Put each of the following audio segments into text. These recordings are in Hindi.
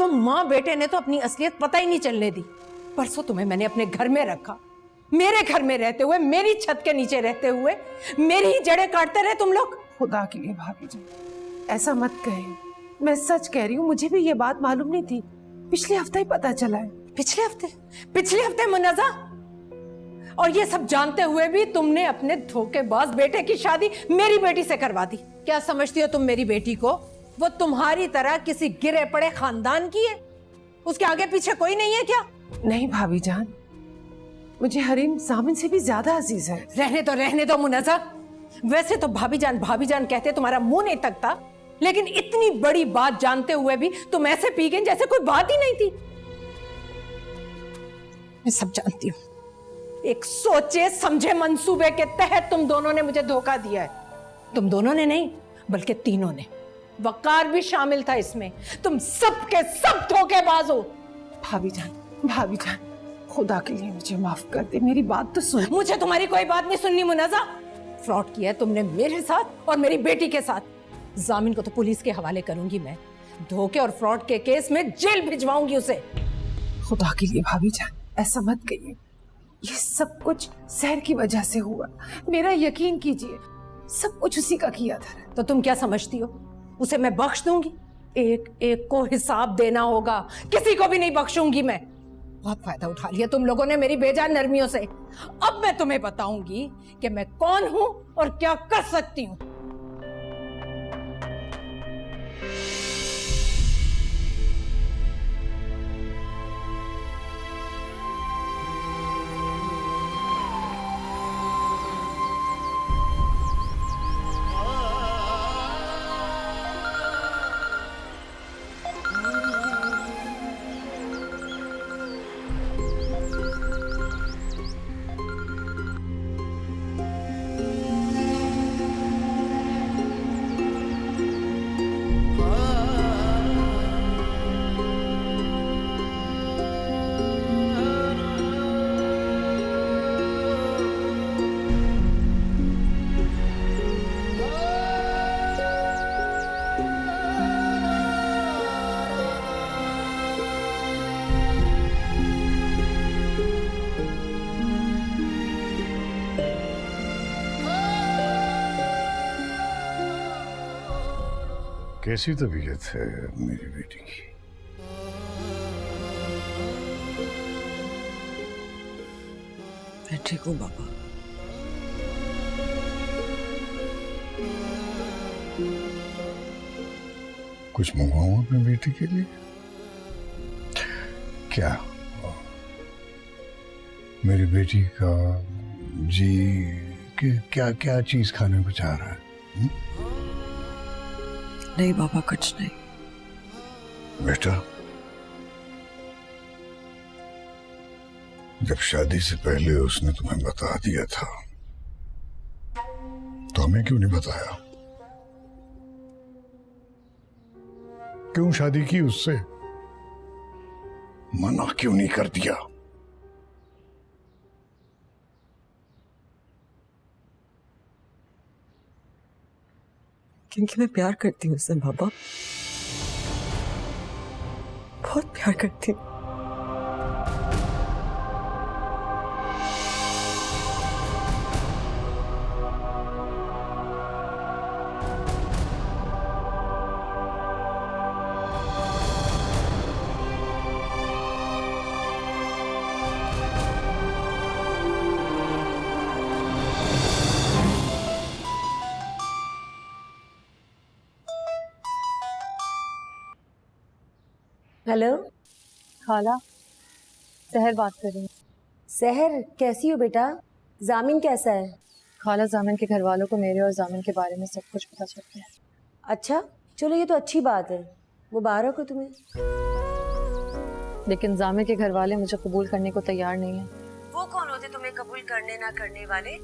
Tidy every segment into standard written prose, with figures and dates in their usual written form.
तुम माँ बेटे ने तो अपनी असलियत पता ही नहीं चलने दी। परसों तुम्हें मैंने अपने घर में रखा, मेरे घर में रहते हुए, मेरी छत के नीचे रहते हुए मेरी ही जड़ें काटते रहे तुम लोग। खुदा के लिए भाभी जी ऐसा मत कहे, मैं सच कह रही हूँ, मुझे भी ये बात मालूम नहीं थी, पिछले हफ्ते ही पता चला है। पिछले हफ्ते मुन्नज़ा, और ये सब जानते हुए भी तुमने अपने धोखेबाज बेटे की शादी मेरी बेटी से करवा दी। क्या समझती हो तुम मेरी बेटी को? वो तुम्हारी तरह किसी गिरे पड़े खानदान की है? उसके आगे पीछे कोई नहीं है क्या? नहीं भाभी जान, मुझे हरीम जामिन से भी ज्यादा अजीज है। रहने दो मुन्नज़ा। वैसे तो भाभी जान कहते तुम्हारा मुंह नहीं तकता, लेकिन इतनी बड़ी बात जानते हुए भी तुम ऐसे पी गई जैसे कोई बात ही नहीं थी। मैं सब जानती हूँ। एक सोचे समझे मंसूबे के तहत तुम दोनों ने मुझे धोखा दिया है। तुम दोनों ने नहीं, बल्कि तीनों ने। वकार भी शामिल था इसमें। तुम सब के सब धोखेबाज हो। भाभी जान खुदा के लिए मुझे माफ कर दे, मेरी बात तो सुन। मुझे तुम्हारी कोई बात नहीं सुननी मुन्नज़ा। फ्रॉड किया है तुमने मेरे साथ और मेरी बेटी के साथ। जामिन को तो पुलिस के हवाले करूंगी मैं। धोखे और फ्रॉड के केस में जेल भिजवाऊंगी उसे। खुदा के लिए भाभी जान ऐसा मत कहिए, ये सब कुछ सहर की वजह से हुआ। मेरा यकीन कीजिए, सब कुछ उसी का किया था। तो तुम क्या समझती हो उसे मैं बख्श दूंगी? एक एक को हिसाब देना होगा, किसी को भी नहीं बख्शूंगी मैं। बहुत फायदा उठा लिया तुम लोगों ने मेरी बेजान नरमियों से। अब मैं तुम्हें बताऊंगी कि मैं कौन हूं और क्या कर सकती हूं। कैसी तबीयत है मेरी बेटी की? मैं ठीक हूँ बाबा। कुछ मंगवाऊं अपनी बेटी के लिए? क्या मेरी बेटी का जी क्या क्या चीज खाने को चाह रहा है? नहीं बाबा, कुछ नहीं। बेटा, जब शादी से पहले उसने तुम्हें बता दिया था तो हमें क्यों नहीं बताया? क्यों शादी की उससे? मना क्यों नहीं कर दिया? क्योंकि मैं प्यार करती हूँ उससे बाबा, बहुत प्यार करती हूँ। हेलो खाला, सहर बात कर रही हूँ। सहर, कैसी हो बेटा? जामिन कैसा है? खाला, जामिन के घर वालों को मेरे और जामिन के बारे में सब कुछ पता चल गया। अच्छा, चलो ये तो अच्छी बात है, मुबारक हो तुम्हें। लेकिन जामिन के घर वाले मुझे कबूल करने को तैयार नहीं है। वो कौन होते तुम्हें कबूल करने ना करने वाले?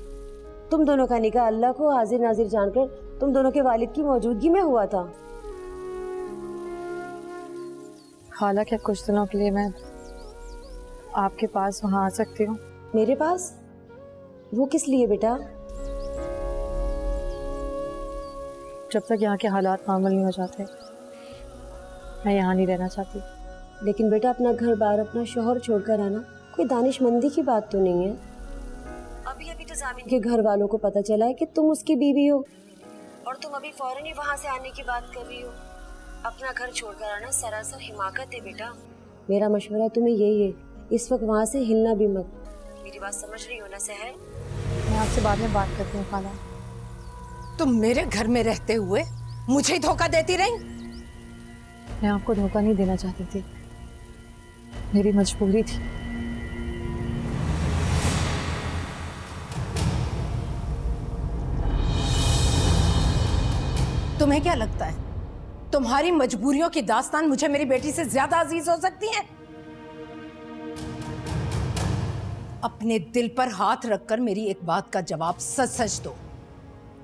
तुम दोनों का निकाह अल्लाह को हाजिर नाजिर जानकर तुम दोनों के वालिद की मौजूदगी में हुआ था। खाला, क्या कुछ दिनों के लिए मैं आपके पास वहाँ आ सकती हूँ? मेरे पास? वो किस लिए बेटा? जब तक यहाँ के हालात मामूल नहीं हो जाते, मैं यहाँ नहीं रहना चाहती। लेकिन बेटा अपना घर बार अपना शोहर छोड़कर आना कोई दानिशमंदी की बात तो नहीं है। अभी अभी तो जामिन के घर वालों को पता चला है कि तुम उसकी बीवी हो और तुम अभी फौरन ही वहाँ से आने की बात कर रही हो। अपना घर छोड़कर आना सरासर हिमाकत है बेटा। मेरा मशवरा तुम्हें यही है, इस वक्त वहाँ से हिलना भी मत। मेरी बात समझ रही हो ना सहर? मैं आपसे बाद में बात करती हूँ खाला। तुम मेरे घर में रहते हुए मुझे ही धोखा देती रही। मैं आपको धोखा नहीं देना चाहती थी, मेरी मजबूरी थी। तुम्हें क्या लगता है तुम्हारी मजबूरियों की दास्तान मुझे मेरी बेटी से ज्यादा अजीज हो सकती है? अपने दिल पर हाथ रखकर मेरी एक बात का जवाब सच सच दो।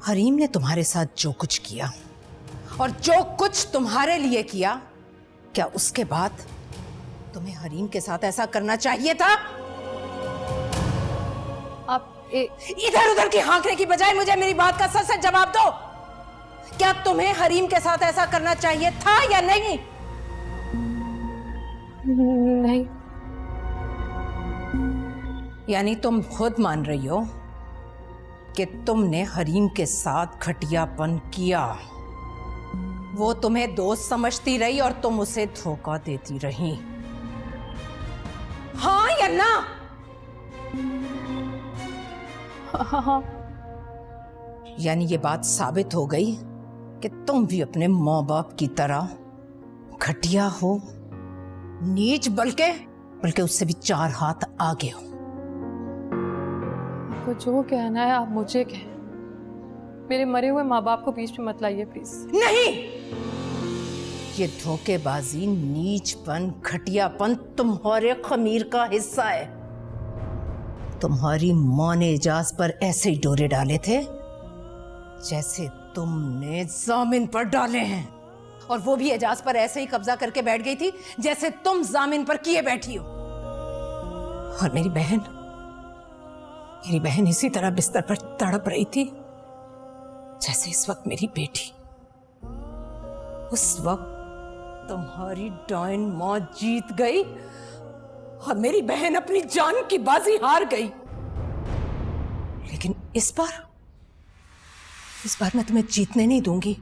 हरीम ने तुम्हारे साथ जो कुछ किया और जो कुछ तुम्हारे लिए किया, क्या उसके बाद तुम्हें हरीम के साथ ऐसा करना चाहिए था? आप इधर उधर की हाँकने की बजाय मुझे मेरी बात का सच सच जवाब दो। क्या तुम्हें हरीम के साथ ऐसा करना चाहिए था या नहीं? नहीं। यानी तुम खुद मान रही हो कि तुमने हरीम के साथ घटियापन किया। वो तुम्हें दोस्त समझती रही और तुम उसे धोखा देती रही। हाँ या ना? हाँ। यानी ये बात साबित हो गई कि तुम भी अपने माँ बाप की तरह घटिया हो, नीच, बल्कि उससे भी 4 हाथ आगे हो। आपको जो कहना है आप मुझे कहें, मेरे मरे हुए माँ बाप को बीच में मत लाइए प्लीज। नहीं, ये धोखेबाजी, नीचपन, घटियापन तुम्हारे खमीर का हिस्सा है। तुम्हारी माँ ने एजाज पर ऐसे ही डोरे डाले थे जैसे तुमने जामिन पर डाले हैं, और वो भी एजाज पर ऐसे ही कब्जा करके बैठ गई थी जैसे तुम जामिन पर किए बैठी हो। और मेरी बहन इसी तरह बिस्तर पर तड़प रही थी जैसे इस वक्त मेरी बेटी। उस वक्त तुम्हारी डायन माँ जीत गई और मेरी बहन अपनी जान की बाजी हार गई। लेकिन इस बार मैं तुम्हें जीतने नहीं दूंगी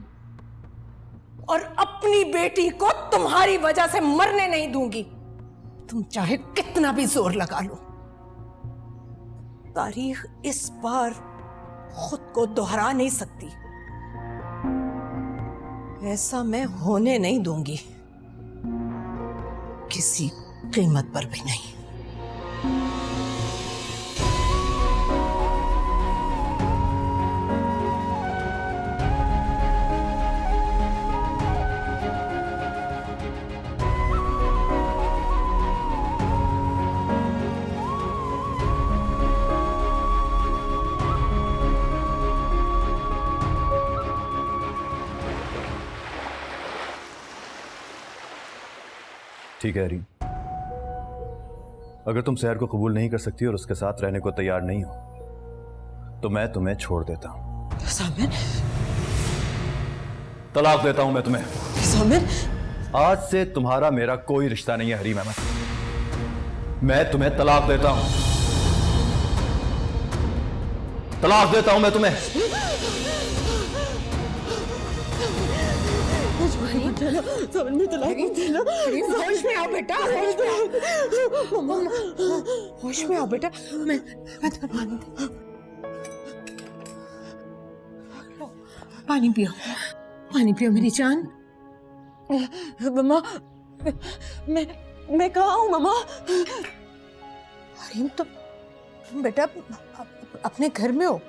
और अपनी बेटी को तुम्हारी वजह से मरने नहीं दूंगी। तुम चाहे कितना भी जोर लगा लो, तारीख इस बार खुद को दोहरा नहीं सकती। ऐसा मैं होने नहीं दूंगी, किसी कीमत पर भी नहीं। ठीक है हरीम, अगर तुम सहर को कबूल नहीं कर सकती और उसके साथ रहने को तैयार नहीं हो तो मैं तुम्हें छोड़ देता हूं। सामिन, तलाक देता हूं मैं तुम्हें। सामिन, आज से तुम्हारा मेरा कोई रिश्ता नहीं है हरीम अहमद। मैं तुम्हें तलाक देता हूं। तलाक देता हूं मैं तुम्हें। होश में आओ बेटा, होश में आओ बेटा। मैं पानी पियो, पानी पियो मेरी जान। मम्मा, मैं कहाँ हूँ मम्मा? हरीम, तो बेटा अपने घर में हो।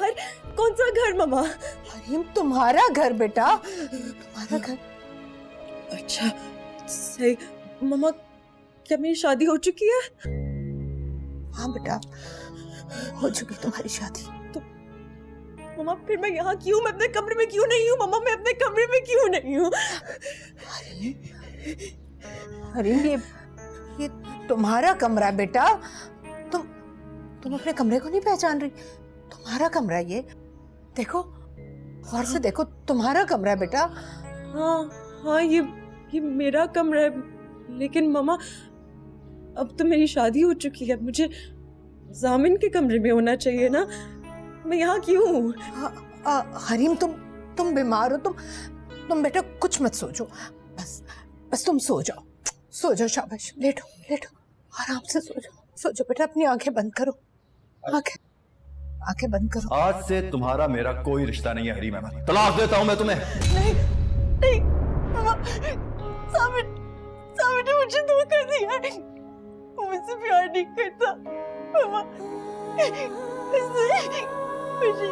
घर? कौन सा घर मम्मा? हरीम, तुम्हारा घर बेटा, तुम्हारा घर। अच्छा सही। मम्मा, क्या मेरी शादी हो चुकी है? हाँ बेटा, हो चुकी तुम्हारी शादी। तो मम्मा फिर मैं यहाँ क्यों? मैं अपने कमरे में क्यों नहीं हूँ? मम्मा मैं अपने कमरे में क्यों नहीं हूँ? हरीम, ये तुम्हारा कमरा है बेटा। तुम अपने कमरे को नहीं पहचान रही? तुम्हारा कमरा है ये। देखो, गौर से देखो, तुम्हारा कमरा है बेटा। हाँ, ये मेरा कमरा है लेकिन मामा अब तो मेरी शादी हो चुकी है, मुझे जामिन के कमरे में होना चाहिए ना। मैं यहाँ क्यों हूँ? हरीम तुम बीमार हो, तुम बेटा कुछ मत सोचो, बस तुम सो जाओ, शाबाश, लेटो आराम से सो जाओ बेटा, अपनी आंखें बंद करो, आंखें बंद करो। आज से तुम्हारा मेरा कोई रिश्ता नहीं है हरीम अहमद, तलाक देता हूं मैं तुम्हें। नहीं मामा, साबिर ने मुझे धोखा दिया है, वो मुझसे प्यार नहीं करता मामा, इसलिए मुझे